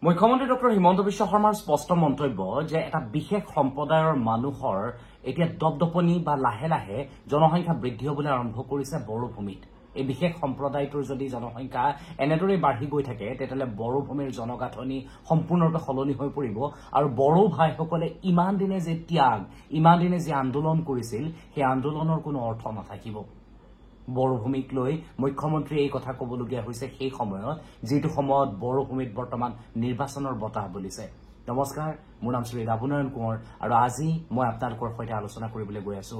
মুখ্যমন্ত্ৰী ডক্টৰ হিমন্ত বিশ্ব শৰ্মাৰ স্পষ্ট মন্তব্য যে এটা বিশেষ সম্প্ৰদায়ৰ মানুহৰ এতিয়া দপদপনি বা লাহে লাহে জনসংখ্যা বৃদ্ধি হ'বলৈ আৰম্ভ কৰিছে বড়োভূমিত। এই বিশেষ সম্প্ৰদায়টোৰ যদি জনসংখ্যা এনেদৰে বাঢ়ি গৈ থাকে তেতিয়াহ'লে বড়োভূমিৰ জনগাঁথনি সম্পূৰ্ণৰূপে সলনি হৈ পৰিব আৰু বড়ো ভাইসকলে ইমান দিনে যে ত্যাগ, ইমান দিনে যে আন্দোলন কৰিছিল সেই আন্দোলনৰ কোনো অৰ্থ নাথাকিব। বড়োভূমিক লৈ মুখ্যমন্ত্ৰীয়ে এই কথা ক'বলগীয়া হৈছে সেই সময়ত যিটো সময়ত বড়োভূমিত বৰ্তমান নিৰ্বাচনৰ বতাহ বলিছে। নমস্কাৰ, মোৰ নাম শ্ৰী ৰাবুনয়ন কোঁৱৰ আৰু আজি মই আপোনালোকৰ সৈতে আলোচনা কৰিবলৈ গৈ আছো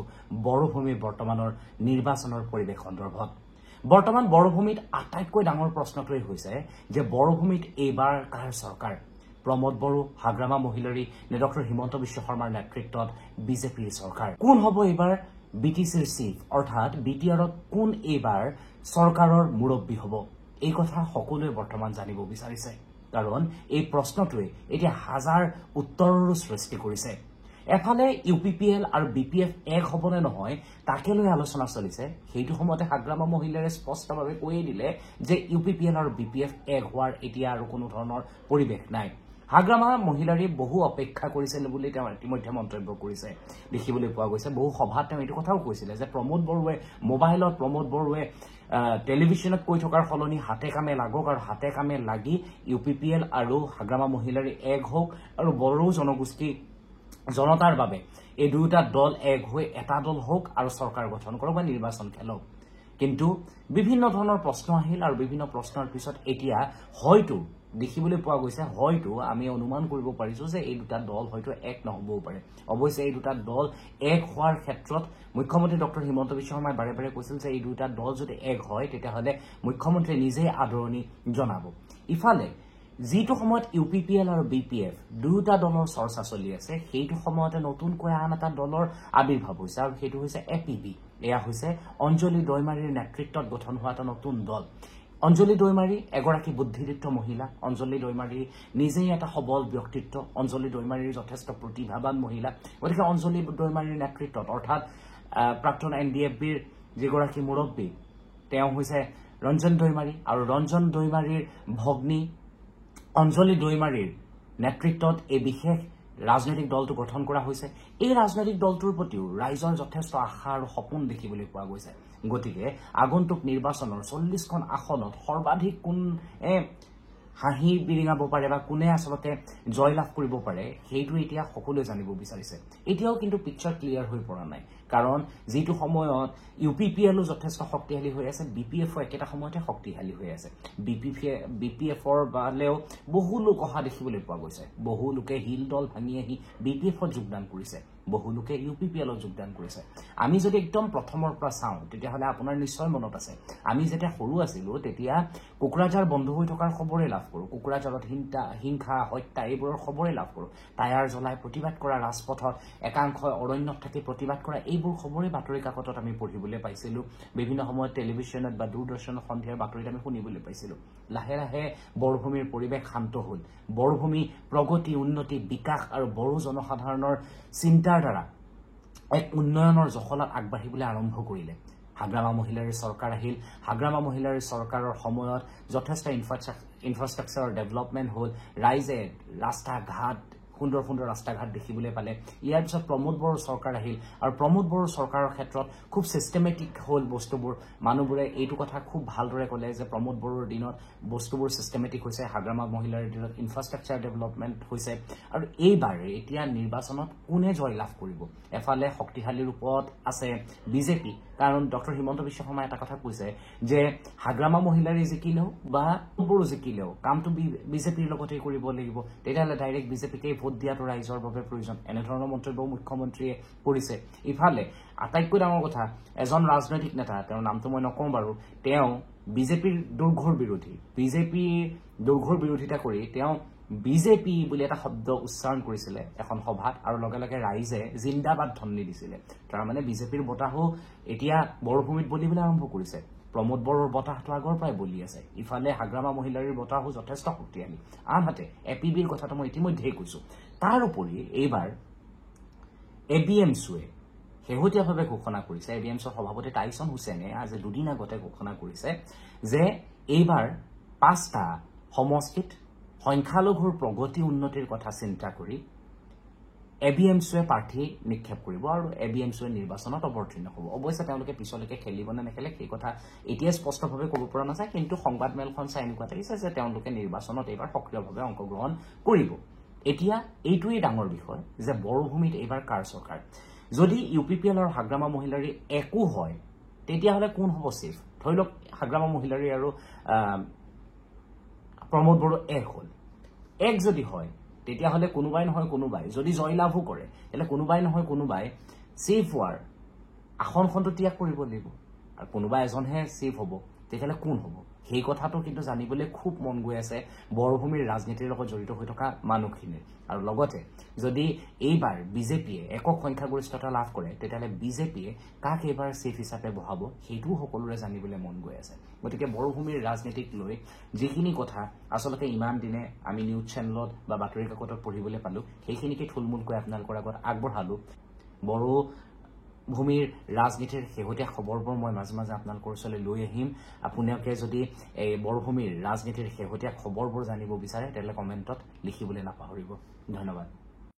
বড়োভূমিৰ বৰ্তমানৰ নিৰ্বাচনৰ পৰিৱেশ সন্দৰ্ভত। বৰ্তমান বড়োভূমিত আটাইতকৈ ডাঙৰ প্ৰশ্নটোৱেই হৈছে যে বড়োভূমিত এইবাৰ কাৰ চৰকাৰ? প্ৰমোদ বড়ো, হাগ্ৰামা মহিলাৰী নে ডক্টৰ হিমন্ত বিশ্ব শৰ্মাৰ নেতৃত্বত বিজেপিৰ চৰকাৰ? কোন হ'ব এইবাৰ বিটিচিৰ চিফ অৰ্থাৎ বিটিআৰত কোন এইবাৰ চৰকাৰৰ মুৰব্বী হ'ব? এই কথা সকলোৱে বৰ্তমান জানিব বিচাৰিছে, কাৰণ এই প্ৰশ্নটোৱে এতিয়া হাজাৰ উত্তৰৰো সৃষ্টি কৰিছে। এফালে UPPL আৰু BPF এক হ'বনে নহয় তাকে লৈ আলোচনা চলিছে। সেইটো সময়তে হাগ্ৰামা মহিলাৰে স্পষ্টভাৱে কৈয়ে দিলে যে UPPL আৰু BPF এক হোৱাৰ এতিয়া আৰু কোনো ধৰণৰ পৰিৱেশ নাই। হাগ্ৰামা মহিলাৰী বহু অপেক্ষা কৰিছিল বুলি তেওঁ ইতিমধ্যে মন্তব্য কৰিছে, দেখিবলৈ পোৱা গৈছে। বহু সভাত তেওঁ এইটো কথাও কৈছিলে যে প্ৰমোদ বড়োৱে মোবাইলত, প্ৰমোদ বড়োৱে টেলিভিশ্যনত কৈ থকাৰ সলনি হাতে কামে লাগক আৰু হাতে কামে লাগি UPPL আৰু হাগ্ৰামা মহিলাৰী এক হওক আৰু বড়ো জনগোষ্ঠী জনতাৰ বাবে এই দুয়োটা দল এক হৈ এটা দল হওক আৰু চৰকাৰ গঠন কৰক বা নিৰ্বাচন খেলক। কিন্তু বিভিন্ন ধৰণৰ প্ৰশ্ন আহিল আৰু বিভিন্ন প্ৰশ্নৰ পিছত এতিয়া হয়তো দেখিবলৈ পোৱা গৈছে, হয়তো আমি অনুমান কৰিব পাৰিছো যে এই দুটা দল হয়তো এক নহবও পাৰে। অৱশ্যে এই দুটা দল এক হোৱাৰ ক্ষেত্ৰত মুখ্যমন্ত্ৰী ডক্টৰ হিমন্ত বিশ্ব শৰ্মাই বাৰে বাৰে কৈছিল যে এই দুটা দল যদি এক হয় তেতিয়াহ'লে মুখ্যমন্ত্ৰীয়ে নিজেই আদৰণি জনাব। ইফালে যিটো সময়ত UPPL আৰু BPF দুয়োটা দলৰ চৰ্চা চলি আছে, সেইটো সময়তে নতুনকৈ আন এটা দলৰ আৱিৰ্ভাৱ হৈছে আৰু সেইটো হৈছে APB। এয়া হৈছে অঞ্জলি দৈমাৰীৰ নেতৃত্বত গঠন হোৱা এটা নতুন দল। অঞ্জলি দৈমাৰী এগৰাকী বুদ্ধিদীপ্ত মহিলা। অঞ্জলি দৈমাৰী নিজেই এটা সবল ব্যক্তিত্ব। অঞ্জলি দৈমাৰীৰ যথেষ্ট প্ৰতিভাৱান মহিলা। গতিকে অঞ্জলি দৈমাৰীৰ নেতৃত্বত অৰ্থাৎ প্ৰাক্তন NDFBৰ যিগৰাকী মুৰব্বী তেওঁ হৈছে ৰঞ্জন দৈমাৰী আৰু ৰঞ্জন দৈমাৰীৰ ভগ্নী অঞ্জলি দৈমাৰীৰ নেতৃত্বত এই বিশেষ ৰাজনৈতিক দলটো গঠন কৰা হৈছে। এই ৰাজনৈতিক দলটোৰ প্ৰতিও ৰাইজৰ যথেষ্ট আশা আৰু সপোন দেখিবলৈ পোৱা গৈছে। গতিকে আগন্তুক নিৰ্বাচনৰ 40খন আসনত সৰ্বাধিক কোনে হাঁহি বিৰিঙাব পাৰে বা কোনে আচলতে জয়লাভ কৰিব পাৰে সেইটো এতিয়া সকলোৱে জানিব বিচাৰিছে। এতিয়াও কিন্তু পিকচাৰ ক্লিয়াৰ হৈ পৰা নাই, কাৰণ যিটো সময়ত UPPLও যথেষ্ট শক্তিশালী হৈ আছে, BPFও একেটা সময়তে শক্তিশালী হৈ আছে। BPFৰ বালেও বহু লোক অহা দেখিবলৈ পোৱা গৈছে। বহু লোকে হিল দল ভাঙি আহি BPFত যোগদান কৰিছে, বহু লোকে UPPLত যোগদান কৰিছে। আমি যদি একদম প্ৰথমৰ পৰা চাওঁ তেতিয়াহ'লে আপোনাৰ নিশ্চয় মনত আছে, আমি যেতিয়া সৰু আছিলো তেতিয়া কোকৰাঝাৰ বন্ধ হৈ থকাৰ খবৰে লাভ কৰোঁ। কোকৰাঝাৰত হিংসা হত্যা এইবোৰৰ খবৰে লাভ কৰোঁ। টায়াৰ জ্বলাই প্ৰতিবাদ কৰা, ৰাজপথত একাংশই অৰণ্যত থাকি প্ৰতিবাদ কৰা, এইবোৰ খবৰে বাতৰি কাকতত আমি পঢ়িবলৈ পাইছিলো। বিভিন্ন সময়ত টেলিভিশ্যনত বা দূৰদৰ্শনত সন্ধিয়াৰ বাতৰিত আমি শুনিবলৈ পাইছিলো। লাহে লাহে বড়োভূমিৰ পৰিৱেশ শান্ত হ'ল। বড়োভূমি প্ৰগতি, উন্নতি, বিকাশ আৰু বড়ো জনসাধাৰণৰ চিন্তাৰ দ্বাৰা এক উন্নয়নৰ জখলাত আগবাঢ়িবলৈ আৰম্ভ কৰিলে। হাগ্ৰামা মহিলাৰীৰ চৰকাৰ আহিল। হাগ্ৰামা মহিলাৰীৰ চৰকাৰৰ সময়ত যথেষ্ট ইনফ্ৰাষ্ট্ৰাকচাৰৰ ডেভেলপমেণ্ট হ'ল। ৰাইজে ৰাস্তা ঘাট, সুন্দৰ সুন্দৰ ৰাস্তা ঘাট দেখিবলৈ পালে। ইয়াৰ পিছত প্ৰমোদ বড়োৰ চৰকাৰ আহিল আৰু প্ৰমোদ বড়োৰ চৰকাৰৰ ক্ষেত্ৰত খুব চিষ্টেমেটিক হ'ল বস্তুবোৰ। মানুহবোৰে এইটো কথা খুব ভালদৰে ক'লে যে প্ৰমোদ বড়োৰ দিনত বস্তুবোৰ চিষ্টেমেটিক হৈছে, হাগ্ৰামা মহিলাৰ দিনত ইনফ্ৰাষ্ট্ৰাকচাৰ ডেভেলপমেণ্ট হৈছে। আৰু এইবাৰ এতিয়া নিৰ্বাচনত কোনে জয়লাভ কৰিব? এফালে শক্তিশালী ৰূপত আছে বিজেপি, কাৰণ ডক্টৰ হিমন্ত বিশ্ব শৰ্মাই এটা কথা কৈছে যে হাগ্ৰামা মহিলাৰী জিকিলেও বা বড়ো জিকিলেও কামটো বিজেপিৰ লগতেই কৰিব লাগিব, তেতিয়াহ'লে ডাইৰেক্ট বিজেপিকেই ভোট দিয়াটো ৰাইজৰ বাবে প্ৰয়োজন। এনেধৰণৰ মন্তব্য মুখ্যমন্ত্ৰীয়ে কৰিছে। ইফালে আটাইতকৈ ডাঙৰ কথা, এজন ৰাজনৈতিক নেতা, তেওঁৰ নামটো মই নকওঁ বাৰু, তেওঁ বিজেপিৰ দুৰ্ঘৰ বিৰোধী। বিজেপিৰ দুৰ্ঘৰ বিৰোধিতা কৰি তেওঁ বিজেপি বুলি এটা শব্দ উচ্চাৰণ কৰিছিলে এখন সভাত আৰু লগে লগে ৰাইজে জিন্দাবাদ ধ্বনি দিছিলে। তাৰমানে বিজেপিৰ বতাহো এতিয়া বড়োভূমিত বলিবলৈ আৰম্ভ কৰিছে। প্ৰমোদ বড়োৰ বতাহটো আগৰ পৰাই বলি আছে। ইফালে হাগ্ৰামা মহিলাৰীৰ বতাহো যথেষ্ট শক্তিশালী। আনহাতে APBৰ কথাটো মই ইতিমধ্যেই কৈছো। তাৰ উপৰি এইবাৰ ABMCয়ে শেহতীয়াভাৱে ঘোষণা কৰিছে, ABMCৰ সভাপতি টাইছন হুছেইনে আজি দুদিন আগতে ঘোষণা কৰিছে যে এইবাৰ 5টা সমষ্টিত সংখ্যালঘুৰ প্ৰগতি উন্নতিৰ কথা চিন্তা কৰি এবিএমছুৱে প্ৰাৰ্থী নিক্ষেপ কৰিব আৰু এবিএমছুৱে নিৰ্বাচনত অৱতীৰ্ণ হ'ব অৱশ্যে তেওঁলোকে পিছলৈকে খেলিব নে নেখেলে সেই কথা এতিয়া স্পষ্টভাৱে ক'ব পৰা নাযায় কিন্তু সংবাদমেলখন চাই এনেকুৱা লাগিছে যে তেওঁলোকে নিৰ্বাচনত এইবাৰ সক্ৰিয়ভাৱে অংশগ্ৰহণ কৰিব এতিয়া এইটোৱেই ডাঙৰ বিষয় যে বড়োভূমিত এইবাৰ কাৰ চৰকাৰ যদি ইউপিপিএল আৰু হাগ্ৰামা মহিলাৰী একো হয় তেতিয়াহ'লে কোন হ'ব চিফ ধৰি লওক হাগ্ৰামা মহিলাৰী আৰু প্ৰমোদ বড়ো এক হ'ল এক যদি হয় তেতিয়াহ'লে কোনোবাই নহয় কোনোবাই যদি জয়লাভো কৰে তেতিয়াহ'লে কোনোবাই নহয় কোনোবাই চিফ হোৱাৰ আসনখনটো ত্যাগ কৰিব লাগিব আৰু কোনোবা এজনহে চিফ হ'ব তেতিয়াহ'লে কোন হ'ব সেই কথাটো কিন্তু জানিবলৈ খুব মন গৈ আছে বড়োভূমিৰ ৰাজনীতিৰ লগত জড়িত হৈ থকা মানুহখিনিৰ আৰু লগতে যদি এইবাৰ বিজেপিয়ে একক সংখ্যাগৰিষ্ঠতা লাভ কৰে তেতিয়াহ'লে বিজেপিয়ে কাক এইবাৰ চিফ হিচাপে বহাব সেইটোও সকলোৰে জানিবলৈ মন গৈ আছে গতিকে বড়োভূমিৰ ৰাজনীতিক লৈ যিখিনি কথা আচলতে ইমান দিনে আমি নিউজ চেনেলত বা বাতৰি কাকতত পঢ়িবলৈ পালোঁ সেইখিনিকে থুলমূলকৈ আপোনালোকৰ আগত আগবঢ়ালোঁ বড়ো ভূমিৰ ৰাজনীতিৰ শেহতীয়া খবৰবোৰ মই মাজে মাজে আপোনালোকৰ ওচৰলৈ লৈ আহিম আপোনালোকে যদি এই বড়োভূমিৰ ৰাজনীতিৰ শেহতীয়া খবৰবোৰ জানিব বিচাৰে তেতিয়াহ'লে কমেণ্টত লিখিবলৈ নাপাহৰিব ধন্যবাদ